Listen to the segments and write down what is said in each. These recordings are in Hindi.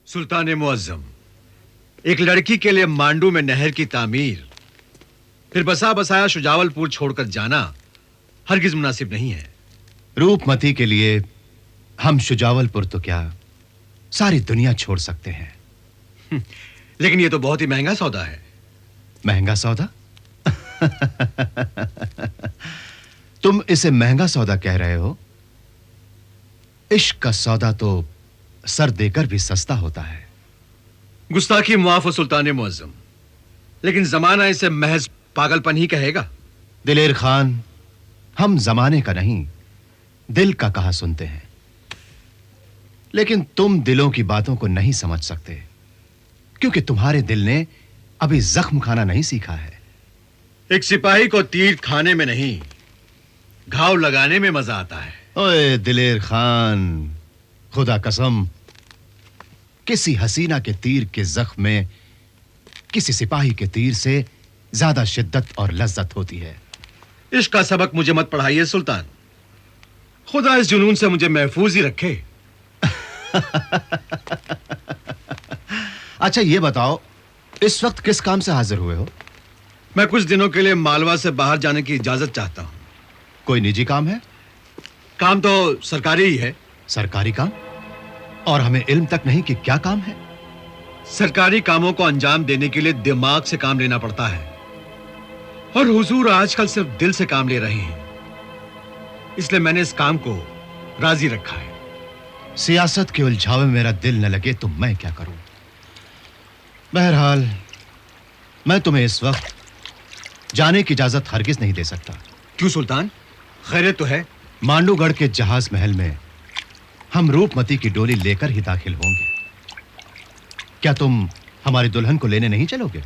सुल्तान मुअज्जम, एक लड़की के लिए मांडू में नहर की तामीर, फिर बसा बसाया शुजावलपुर छोड़कर जाना हरगिज मुनासिब नहीं है। रूपमती के लिए हम शुजावलपुर तो क्या सारी दुनिया छोड़ सकते हैं। लेकिन यह तो बहुत ही महंगा सौदा है। महंगा सौदा? तुम इसे महंगा सौदा कह रहे हो? इश्क का सौदा तो सर देकर भी सस्ता होता है। गुस्ताखी मुआफ हो सुल्तान मुअज्जम, लेकिन जमाना इसे महज पागलपन ही कहेगा। दिलेर खान, हम जमाने का नहीं दिल का कहा सुनते हैं, लेकिन तुम दिलों की बातों को नहीं समझ सकते, क्योंकि तुम्हारे दिल ने अभी जख्म खाना नहीं सीखा है। एक सिपाही को तीर खाने में नहीं, घाव लगाने में मजा आता है। ओए दिलेर खान, खुदा कसम, किसी हसीना के तीर के जख्म में किसी सिपाही के तीर से ज्यादा शिद्दत और लज्जत होती है। इश्क का सबक मुझे मत पढ़ाइए सुल्तान, खुदा इस जुनून से मुझे महफूज ही रखे। अच्छा ये बताओ, इस वक्त किस काम से हाजिर हुए हो? मैं कुछ दिनों के लिए मालवा से बाहर जाने की इजाजत चाहता हूं। कोई निजी काम है? काम तो सरकारी ही है। सरकारी काम? और हमें इल्म तक नहीं कि क्या काम है। सरकारी कामों को अंजाम देने के लिए दिमाग से काम लेना पड़ता है, और हुजूर आजकल सिर्फ दिल से काम ले रहे हैं, इसलिए मैंने इस काम को राजी रखा है। सियासत के उलझावे में मेरा दिल न लगे तो मैं क्या करूं। बहरहाल मैं तुम्हें इस वक्त जाने की इजाजत हरगिज नहीं दे सकता। क्यों सुल्तान, खैरियत तो है? मांडूगढ़ के जहाज महल में हम रूपमती की डोली लेकर ही दाखिल होंगे। क्या तुम हमारी दुल्हन को लेने नहीं चलोगे?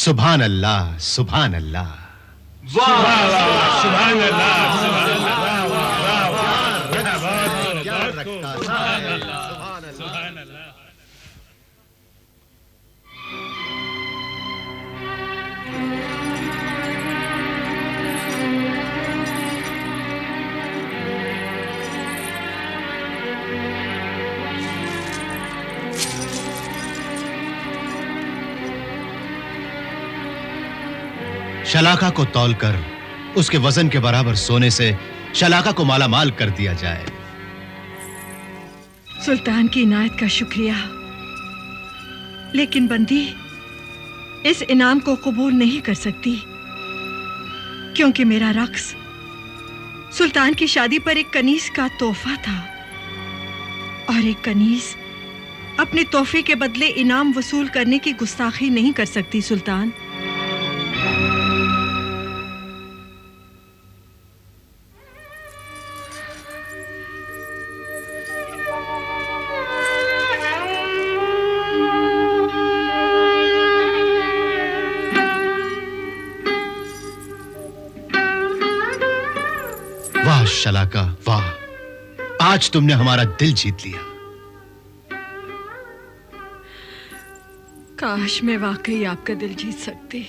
सुभान अल्लाह, सुभान अल्लाह। सुभान अल्लाह, शलाका को तौलकर उसके वजन के बराबर सोने से शलाका को मालामाल कर दिया जाए। सुल्तान की इनायत का शुक्रिया, लेकिन बंदी इस इनाम को कबूल नहीं कर सकती, क्योंकि मेरा रक्स सुल्तान की शादी पर एक कनीज का तोहफा था, और एक कनीज अपने तोहफे के बदले इनाम वसूल करने की गुस्ताखी नहीं कर सकती। सुल्तान, वाह शलाका, वाह, आज तुमने हमारा दिल जीत लिया। काश मैं वाकई आपका दिल जीत सकती।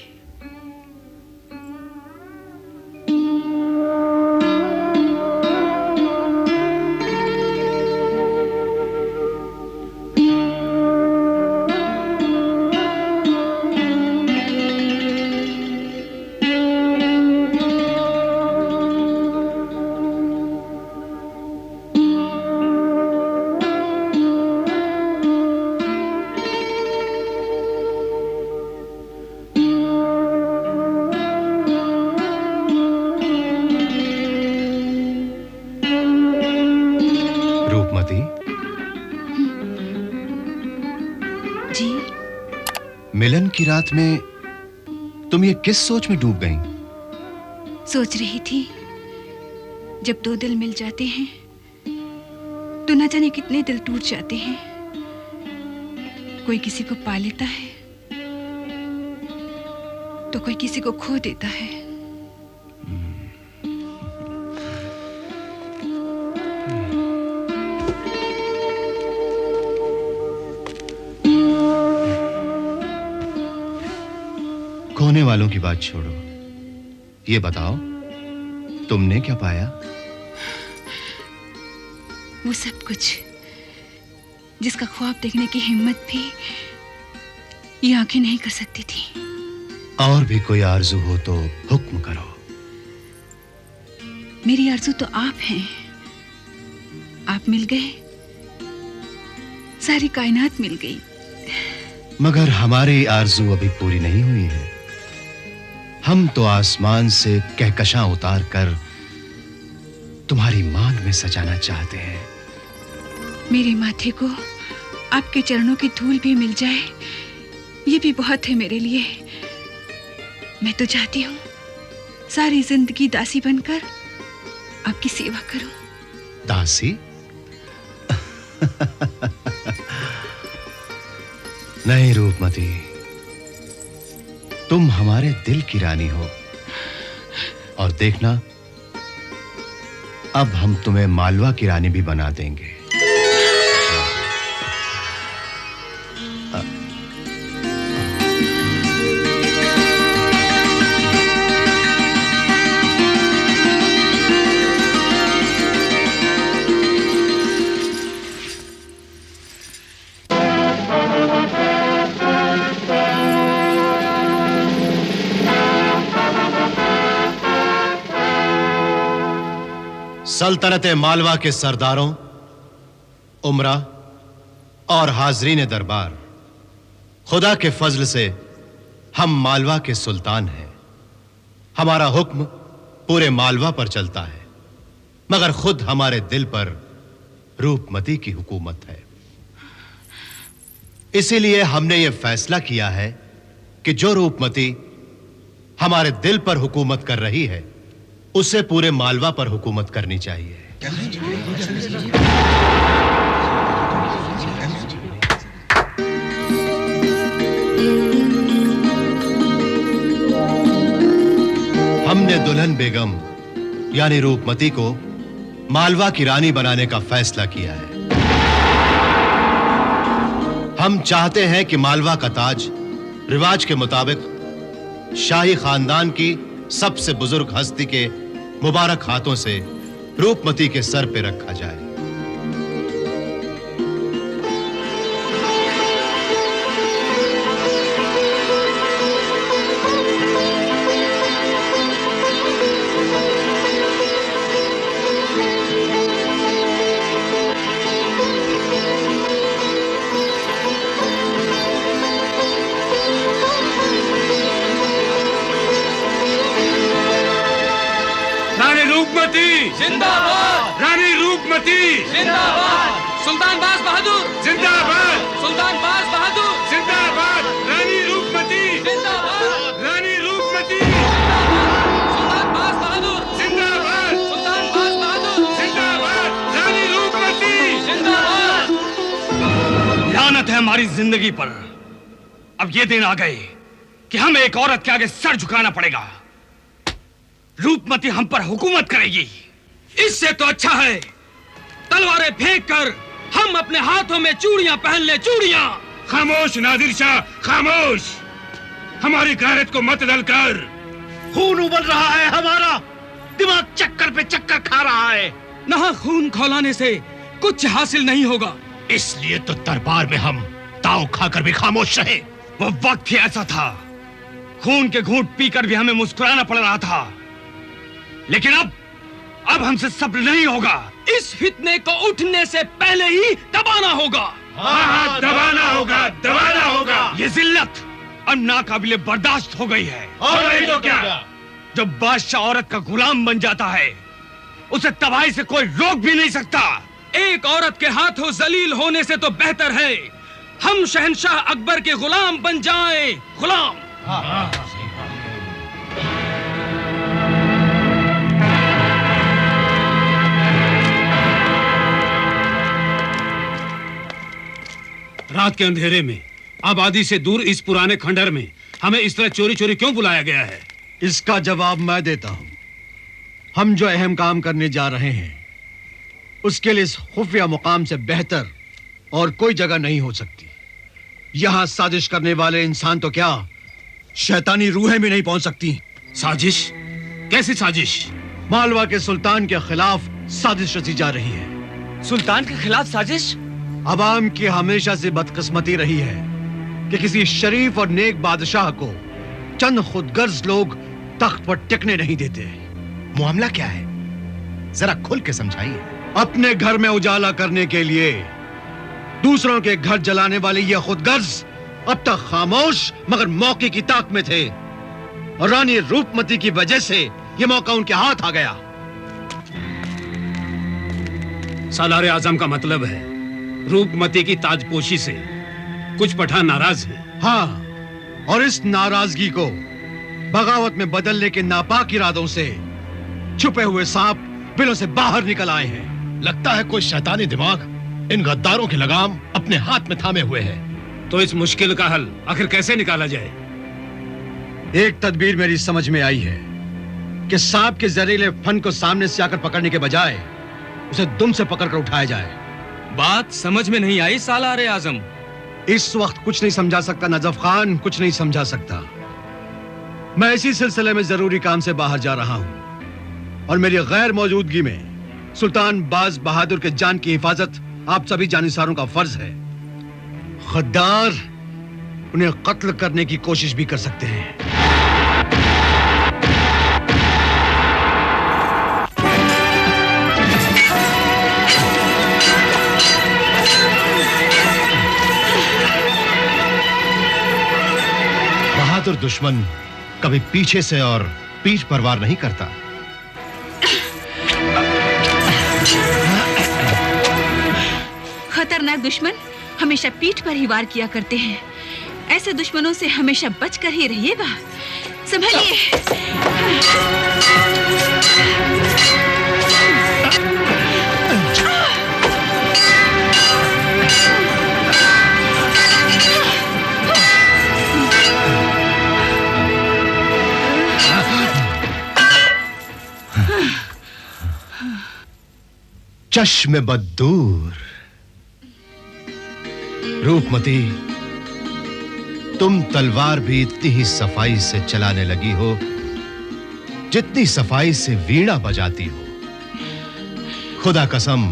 जी, मिलन की रात में तुम ये किस सोच में डूब गईं? सोच रही थी, जब दो दिल मिल जाते हैं तो न जाने कितने दिल टूट जाते हैं। कोई किसी को पा लेता है तो कोई किसी को खो देता है। खोने वालों की बात छोड़ो, ये बताओ तुमने क्या पाया? वो सब कुछ जिसका ख्वाब देखने की हिम्मत भी ये आंखें नहीं कर सकती थी। और भी कोई आरज़ू हो तो हुक्म करो। मेरी आरज़ू तो आप हैं। आप मिल गए, सारी कायनात मिल गई। मगर हमारी आरज़ू अभी पूरी नहीं हुई है। हम तो आसमान से कहकशां उतार कर तुम्हारी मांग में सजाना चाहते हैं। मेरे माथे को आपके चरणों की धूल भी मिल जाए, ये भी बहुत है मेरे लिए। मैं तो चाहती हूँ सारी जिंदगी दासी बनकर आपकी सेवा करूं। दासी? नहीं रूपमती, तुम हमारे दिल की रानी हो। और देखना, अब हम तुम्हें मालवा की रानी भी बना देंगे। सल्तनत मालवा के सरदारों, उमरा और हाजरीन दरबार, खुदा के फजल से हम मालवा के सुल्तान हैं। हमारा हुक्म पूरे मालवा पर चलता है, मगर खुद हमारे दिल पर रूपमती की हुकूमत है। इसीलिए हमने यह फैसला किया है कि जो रूपमती हमारे दिल पर हुकूमत कर रही है, उसे पूरे मालवा पर हुकूमत करनी चाहिए। दुल्हन बेगम यानी रूपमती को मालवा की रानी बनाने का फैसला किया है। हम चाहते हैं कि मालवा का ताज रिवाज के मुताबिक शाही खानदान की सबसे बुजुर्ग हस्ती के मुबारक हाथों से रूपमती के सर पे रखा जाए। रानी रूपमती जिंदाबाद, रानी रूपमती जिंदाबाद, सुल्तान बाज बहादुर जिंदाबाद सुल्तान बाज बहादुर जिंदाबाद रानी रूपमती जिंदाबाद, रानी रूपमती सुल्तान बाज बहादुर जिंदाबाद सुल्तान बाज बहादुर जिंदाबाद रानी रूपमती जिंदाबाद। लानत है हमारी जिंदगी पर। अब ये दिन आ गए कि हमें एक औरत के आगे सर झुकाना पड़ेगा। रूपमती हम पर हुकूमत करेगी। इससे तो अच्छा है तलवारें फेंक कर हम अपने हाथों में चूड़ियां पहन ले, चूड़ियां। खामोश नादिर शाह, खामोश। हमारी गैरत को मत दलकर। खून उबल रहा है हमारा, दिमाग चक्कर पे चक्कर खा रहा है। नहा खून खौलाने से कुछ हासिल नहीं होगा। इसलिए तो दरबार में हम ताव खाकर भी खामोश रहे। वो वक्त ही ऐसा था, खून के घूंट पीकर भी हमें मुस्कुराना पड़ रहा था। लेकिन अब हमसे सब्र नहीं होगा। इस फितने को उठने से पहले ही दबाना होगा। हाँ, दबाना होगा, दबाना होगा। ये जिल्लत अब नाकाबिले बर्दाश्त हो गई है। और नहीं तो क्या? जब बादशाह औरत का गुलाम बन जाता है, उसे तबाही से कोई रोक भी नहीं सकता। एक औरत के हाथों जलील होने से तो बेहतर है हम शहंशाह अकबर के गुलाम बन जाएं। गुलाम। रात के अंधेरे में आबादी से दूर इस पुराने खंडहर में हमें इस तरह चोरी चोरी क्यों बुलाया गया है? इसका जवाब मैं देता हूं। हम जो अहम काम करने जा रहे हैं उसके लिए इस खुफिया मुकाम से बेहतर और कोई जगह नहीं हो सकती। यहां साजिश करने वाले इंसान तो क्या, शैतानी रूहें भी नहीं पहुंच सकती। साजिश? कैसी साजिश? मालवा के सुल्तान के खिलाफ साजिश रची जा रही है। सुल्तान के खिलाफ साजिश? अवाम की हमेशा से बदकिस्मती रही है कि किसी शरीफ और नेक बादशाह को चंद खुदगर्ज लोग तख्त पर टिकने नहीं देते। मामला क्या है, जरा खुल के समझाइए। अपने घर में उजाला करने के लिए दूसरों के घर जलाने वाले ये खुदगर्ज अब तक खामोश मगर मौके की ताक में थे, और रानी रूपमती की वजह से ये मौका उनके हाथ आ गया। सालारे आजम का मतलब है रूपमती की ताजपोशी से कुछ पठान नाराज हैं। हाँ, और इस नाराजगी को बगावत में बदलने के नापाक इरादों से छुपे हुए सांप बिलों से बाहर निकल आए हैं। लगता है कोई शैतानी दिमाग इन गद्दारों की लगाम अपने हाथ में थामे हुए है। तो इस मुश्किल का हल आखिर कैसे निकाला जाए? एक तदबीर मेरी समझ में आई है कि सांप के जहरीले फन को सामने से आकर पकड़ने के बजाय उसे दुम से पकड़कर उठाया जाए। बात समझ में नहीं आई सालारे आजम। इस वक्त कुछ नहीं समझा सकता नजफ खान, कुछ नहीं समझा सकता। मैं इसी सिलसिले में जरूरी काम से बाहर जा रहा हूं और मेरी गैर मौजूदगी में सुल्तान बाज बहादुर के जान की हिफाजत आप सभी जानिसारों का फर्ज है। गद्दार उन्हें कत्ल करने की कोशिश भी कर सकते हैं। बहादुर दुश्मन कभी पीछे से और पीठ पर वार नहीं करता। खतरनाक दुश्मन हमेशा पीठ पर ही वार किया करते हैं। ऐसे दुश्मनों से हमेशा बचकर ही रहिएगा। संभलिए। चश्मे बद्दूर। रूपमती, तुम तलवार भी इतनी ही सफाई से चलाने लगी हो जितनी सफाई से वीणा बजाती हो। खुदा कसम,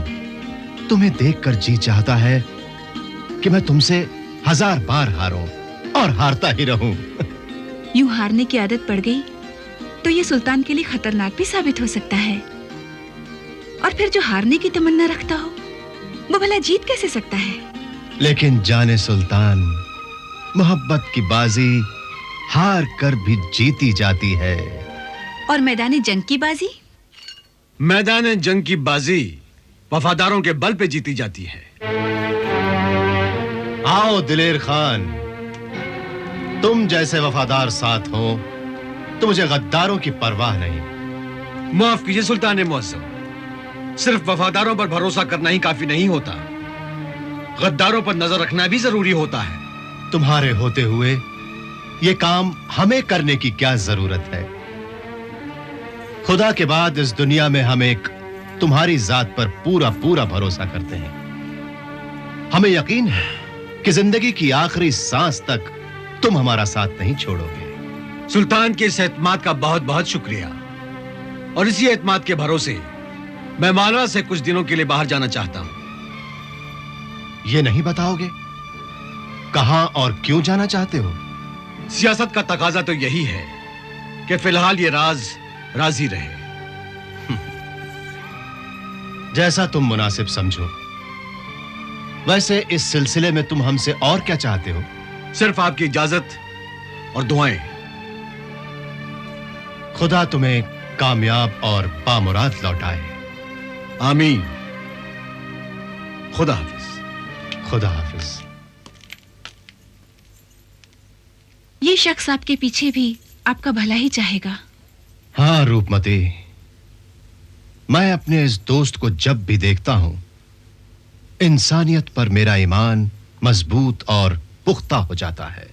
तुम्हें देखकर जी चाहता है कि मैं तुमसे 1000 बार हारूं और हारता ही रहूं। यूं हारने की आदत पड़ गई तो ये सुल्तान के लिए खतरनाक भी साबित हो सकता है। और फिर जो हारने की तमन्ना रखता हो वो भला जीत कैसे सकता है? लेकिन जाने सुल्तान, मोहब्बत की बाजी हार कर भी जीती जाती है। और मैदानी जंग की बाजी? मैदान जंग की बाजी वफादारों के बल पे जीती जाती है। आओ दिलेर खान, तुम जैसे वफादार साथ हो तो मुझे गद्दारों की परवाह नहीं। माफ कीजिए सुल्तान मुअज्जम, सिर्फ वफादारों पर भरोसा करना ही काफी नहीं होता, गद्दारों पर नजर रखना भी जरूरी होता है। तुम्हारे होते हुए ये काम हमें करने की क्या जरूरत है? खुदा के बाद इस दुनिया में हम एक तुम्हारी जात पर पूरा पूरा भरोसा करते हैं। हमें यकीन है कि जिंदगी की आखिरी सांस तक तुम हमारा साथ नहीं छोड़ोगे। सुल्तान के इस एतमाद का बहुत बहुत शुक्रिया। और इसी एतमाद के भरोसे मैं मालवा से कुछ दिनों के लिए बाहर जाना चाहता हूं। ये नहीं बताओगे कहां और क्यों जाना चाहते हो? सियासत का तकाजा तो यही है कि फिलहाल ये राज राजी रहे। जैसा तुम मुनासिब समझो। वैसे इस सिलसिले में तुम हमसे और क्या चाहते हो? सिर्फ आपकी इजाजत और दुआएं। खुदा तुम्हें कामयाब और बामुराद लौटाए। आमीन। खुदा हाफिज। खुदा हाफिज। ये शख्स आपके पीछे भी आपका भला ही चाहेगा। हाँ रूपमती, मैं अपने इस दोस्त को जब भी देखता हूं, इंसानियत पर मेरा ईमान मजबूत और पुख्ता हो जाता है।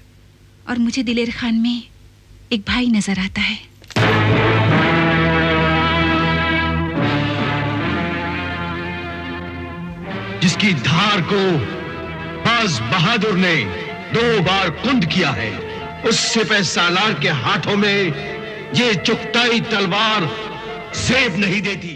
और मुझे दिलेर खान में एक भाई नजर आता है। जिसकी धार को बाज बहादुर ने 2 बार कुंद किया है, उस सिपह सालार के हाथों में ये चुगताई तलवार सेब नहीं देती।